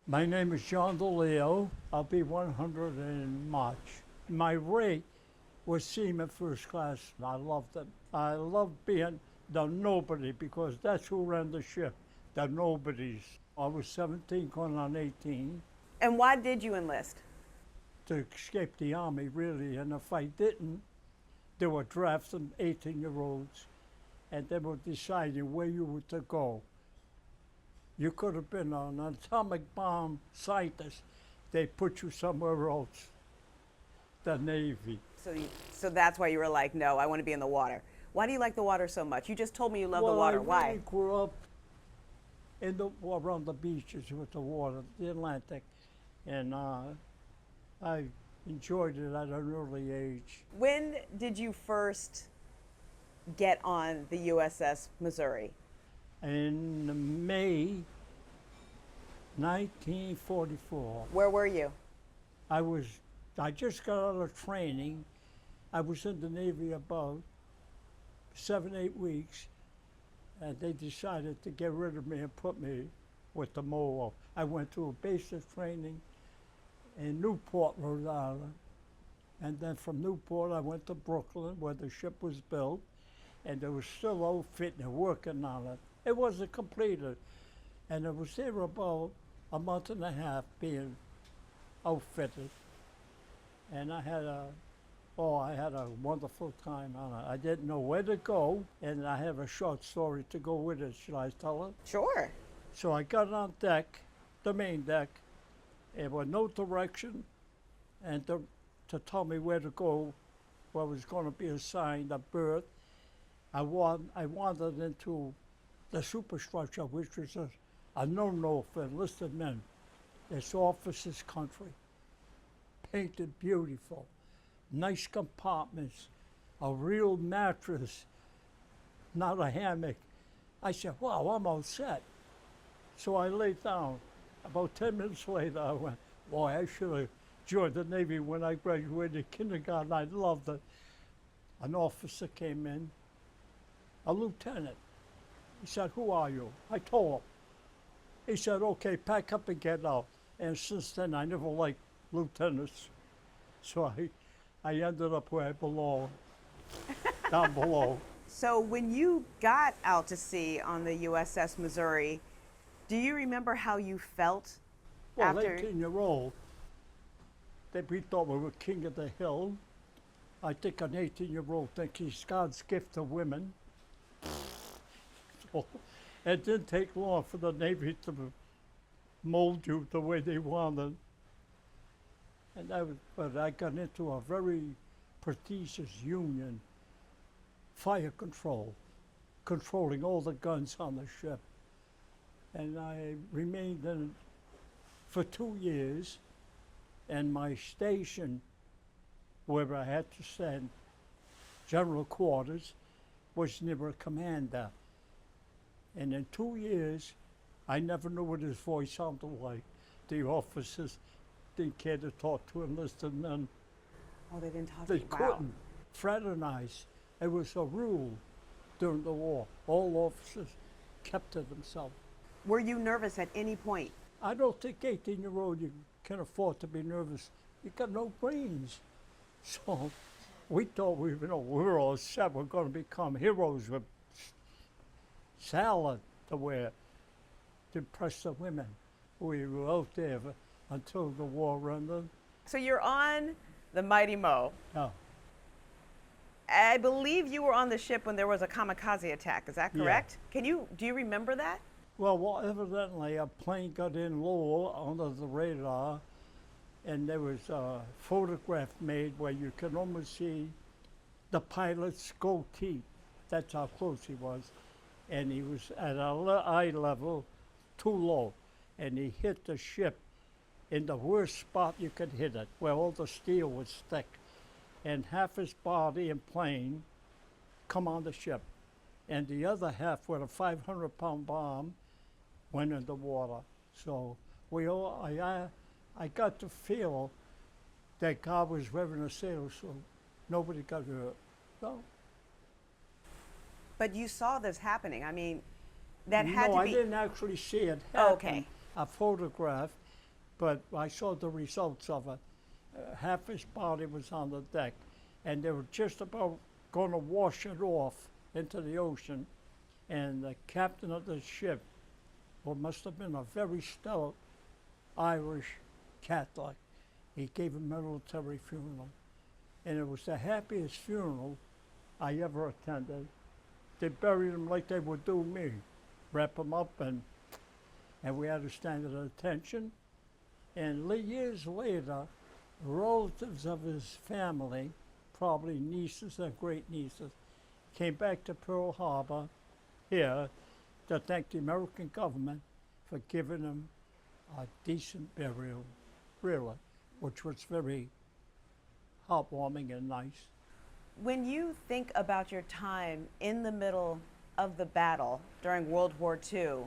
My name is John DeLeo. I'll be 100 in March. My rate was Seaman First Class. I loved it. I loved being the nobody because that's who ran the ship, the nobodies. I was 17 going on 18 And why did you enlist? to escape the Army, really. And if I didn't, they were drafting 18-year-olds and they were deciding where you were to go. You could have been an atomic bomb scientist. They put you somewhere else, the Navy. So that's why you were like, no, I want to be in the water. Why do you like the water so much? You just told me you love the water. I Why? really grew up in the, around the beaches with the water, the Atlantic, and I enjoyed it at an early age. When did you first get on the USS Missouri? In May 1944, Where were you? I just got out of training. I was in the Navy about 7-8 weeks, and they decided to get rid of me and put me with the MOO. I went to a basic training in Newport, Rhode Island, and then from Newport I went to Brooklyn where the ship was built, and they were still outfitting and working on it. It wasn't completed, and it was there about a month and a half being outfitted, and I had a wonderful time on it. I didn't know where to go, and I have a short story to go with it. Should I tell it? Sure. So I got on deck, the main deck, and with no direction, and to tell me where to go, where I was going to be assigned a berth. I wandered into the superstructure, which was a no-no for enlisted men. It's officers' country, painted beautiful, nice compartments, a real mattress, not a hammock. I said, wow, I'm all set. So I laid down. About 10 minutes later, I went, boy, I should have joined the Navy when I graduated kindergarten. I loved it. An officer came in, a lieutenant. He said, who are you? I told him. He said, okay, pack up and get out. And since then, I never liked lieutenants. So I ended up where I belong, down below. So when you got out to sea on the USS Missouri, do you remember how you felt Well, after? 18-year-old, we thought we were king of the hill. I think an 18-year-old thinks he's God's gift to women. So it didn't take long for the Navy to mold you the way they wanted. But I got into a very prestigious union, fire control, controlling all the guns on the ship. And I remained in it for 2 years, and my station, where I had to send general quarters, was near a commander. And in 2 years, I never knew what his voice sounded like. The officers didn't care to talk to enlisted men. Oh, they didn't talk to They you. Wow. couldn't fraternize. It was a rule during the war. All officers kept to themselves. Were you nervous at any point? I don't think 18-year-old you can afford to be nervous. You got no brains. So we thought we were all set. We're going to become heroes with salad to wear to impress the women. We were out there until the war ended. So you're on the Mighty Mo. Yeah. I believe you were on the ship when there was a kamikaze attack. Is that Yeah. correct? Do you remember that? Well, evidently a plane got in low under the radar, and there was a photograph made where you can almost see the pilot's goatee. That's how close he was. And he was at eye level, too low. And he hit the ship in the worst spot you could hit it, where all the steel was thick. And half his body and plane come on the ship. And the other half, with a 500-pound bomb, went in the water. So I got to feel that God was wearing a sail, so nobody got hurt. So, But you saw this happening. I mean, that had no, to I be. didn't actually see it Oh, happen. okay. A photograph, but I saw the results of it. Half his body was on the deck, and they were just about going to wash it off into the ocean. And the captain of the ship, who must have been a very stout Irish Catholic, he gave a military funeral. And it was the happiest funeral I ever attended. They buried him like they would do me, wrap him up, and we had to stand at attention. And years later, relatives of his family, probably nieces and great nieces, came back to Pearl Harbor here to thank the American government for giving him a decent burial, really, which was very heartwarming and nice. When you think about your time in the middle of the battle during World War II,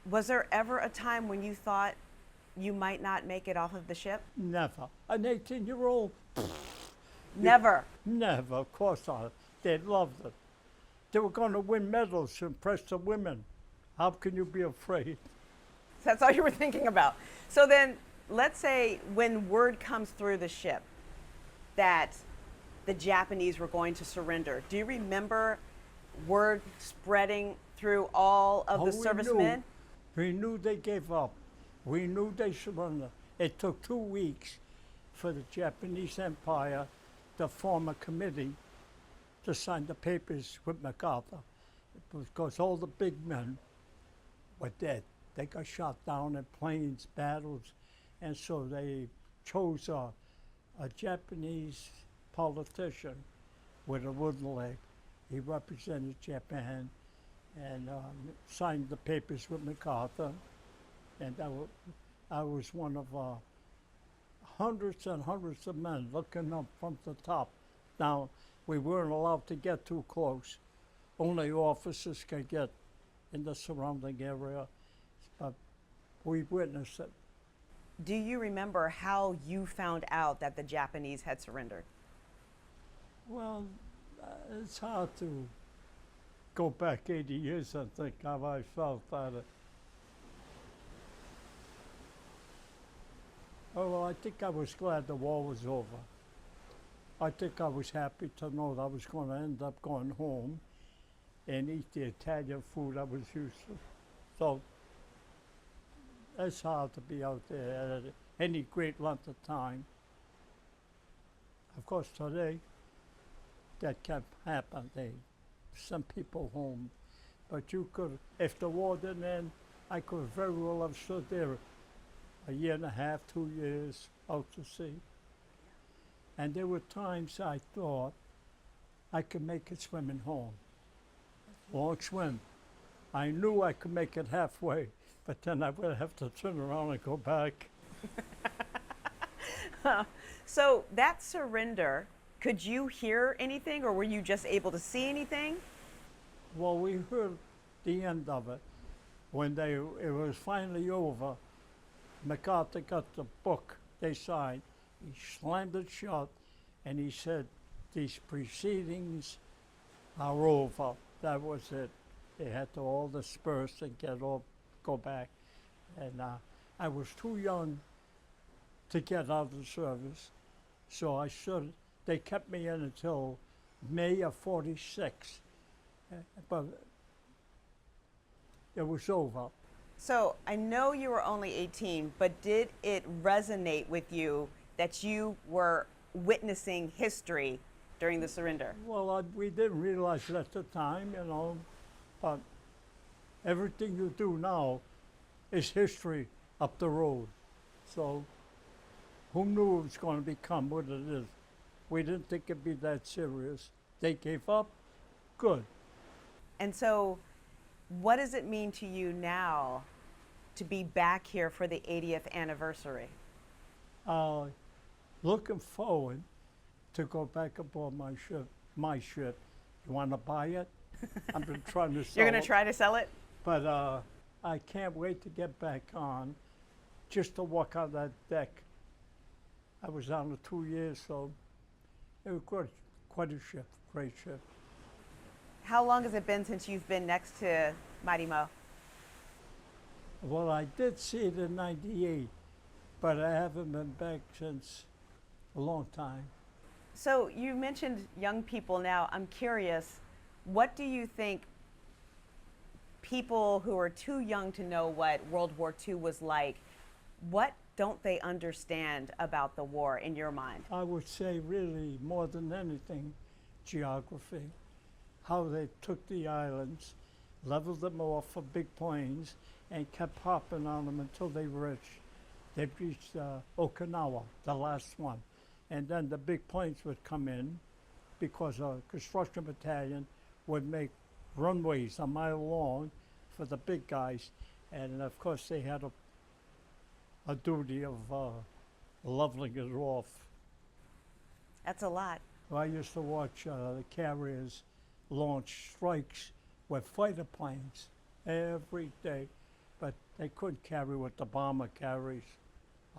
was there ever a time when you thought you might not make it off of the ship? Never. An 18-year-old? Never. Never, of course not. They loved it. They were going to win medals to impress the women. How can you be afraid? That's all you were thinking about. So then, let's say when word comes through the ship that the Japanese were going to surrender, do you remember word spreading through all of the servicemen? We knew they gave up. We knew they surrendered. It took 2 weeks for the Japanese Empire to form a committee to sign the papers with MacArthur, because all the big men were dead. They got shot down in planes, battles, and so they chose a Japanese politician with a wooden leg. He represented Japan and signed the papers with MacArthur, and I was one of hundreds and hundreds of men looking up from the top. Now, we weren't allowed to get too close. Only officers could get in the surrounding area, but we witnessed it. Do you remember how you found out that the Japanese had surrendered? Well, it's hard to go back 80 years and think how I felt at it. Oh, well, I think I was glad the war was over. I think I was happy to know that I was going to end up going home and eat the Italian food I was used to. So it's hard to be out there at any great length of time. Of course, today, that can't happen. They send people home. But you could, if the war didn't end, I could very well have stood there a year and a half, 2 years out to sea. And there were times I thought I could make it swimming home. Long swim. I knew I could make it halfway, but then I would have to turn around and go back. So that surrender, could you hear anything, or were you just able to see anything? Well, we heard the end of it. When it was finally over, MacArthur got the book they signed. He slammed it shut, and he said, "These proceedings are over." That was it. They had to all disperse and go back. And I was too young to get out of the service, so they kept me in until May of '46. But it was over. So I know you were only 18, but did it resonate with you that you were witnessing history during the surrender? Well, we didn't realize it at the time, you know, but everything you do now is history up the road. So who knew it was going to become what it is? We didn't think it'd be that serious. They gave up, good. And so what does it mean to you now to be back here for the 80th anniversary? Looking forward to go back aboard my ship. You want to buy it? I've been trying to sell it. You're going to try to sell it? But I can't wait to get back on, just to walk on that deck. I was on it 2 years, so it was quite a ship, great ship. How long has it been since you've been next to Mighty Mo? Well, I did see it in '98, but I haven't been back since a long time. So you mentioned young people now. I'm curious, what do you think people who are too young to know what World War II was like, what don't they understand about the war in your mind? I would say really more than anything, geography. How they took the islands, leveled them off for big planes, and kept hopping on them until they reached Okinawa, the last one. And then the big planes would come in because a construction battalion would make runways a mile long for the big guys. And of course they had a duty of leveling it off. That's a lot. I used to watch the carriers launch strikes with fighter planes every day, but they couldn't carry what the bomber carries,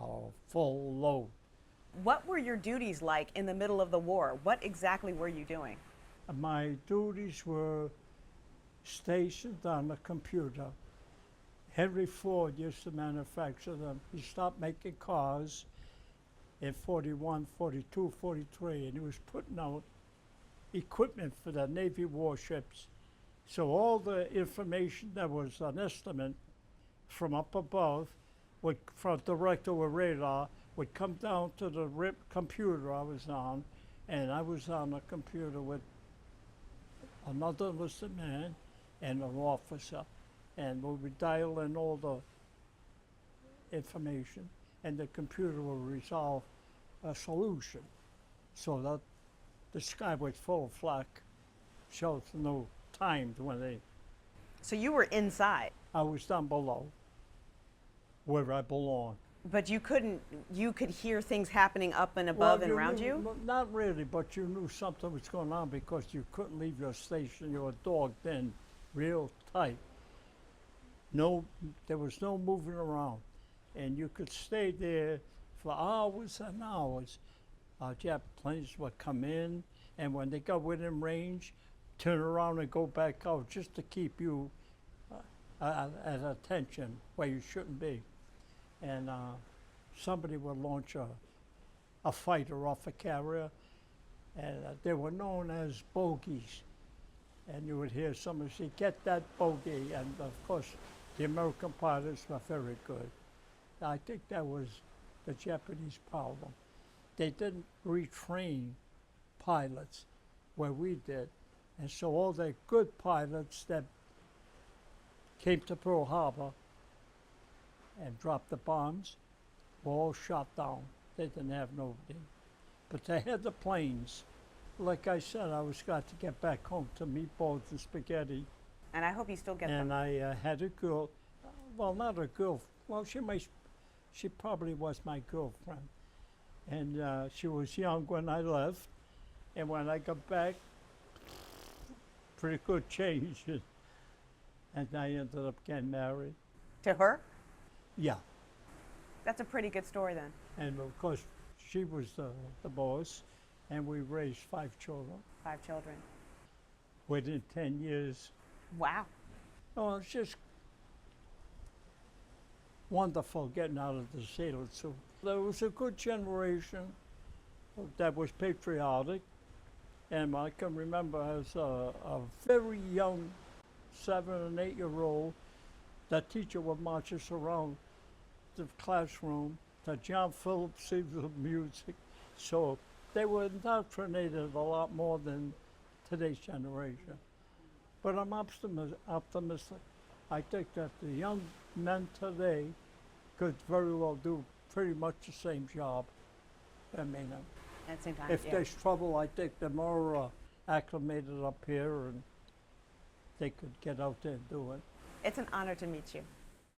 a full load. What were your duties like in the middle of the war? What exactly were you doing? My duties were stationed on the computer. Henry Ford used to manufacture them. He stopped making cars in 41, 42, 43, and he was putting out equipment for the Navy warships. So all the information that was an estimate from up above, from direct over radar, would come down to the computer I was on, and I was on a computer with another enlisted man and an officer, and we would dial in all the information, and the computer would resolve a solution so that the sky was full of flak, shows no times when they. So you were inside, I was down below, where I belong. but you could hear things happening up and above and around you? Not really, but you knew something was going on because you couldn't leave your station. You were dogged in real tight. No, there was no moving around. And you could stay there for hours and hours. Jet planes would come in, and when they got within range, turn around and go back out just to keep you at attention where you shouldn't be. And somebody would launch a fighter off a carrier, and they were known as bogeys. And you would hear somebody say, "Get that bogey," and of course, the American pilots were very good. I think that was the Japanese problem. They didn't retrain pilots where we did. And so all the good pilots that came to Pearl Harbor and dropped the bombs were all shot down. They didn't have nobody. But they had the planes. Like I said, I was got to get back home to meatballs and spaghetti. And I hope you still get them. And I had a girl, well, not a girl, well, she probably was my girlfriend. And she was young when I left. And when I got back, pretty good change. And I ended up getting married. To her? Yeah. That's a pretty good story then. And of course, she was the boss. And we raised 5 children 5 children. within 10 years. Wow. Oh, it's just wonderful getting out of the sailor suit. There was a good generation that was patriotic, and I can remember as a very young 7 and 8-year-old, the teacher would march us around the classroom to John Phillips' music. So they were indoctrinated a lot more than today's generation. But I'm optimistic. I think that the young men today could very well do pretty much the same job. I mean, At the same time, if yeah. there's trouble, I think they're more acclimated up here and they could get out there and do it. It's an honor to meet you.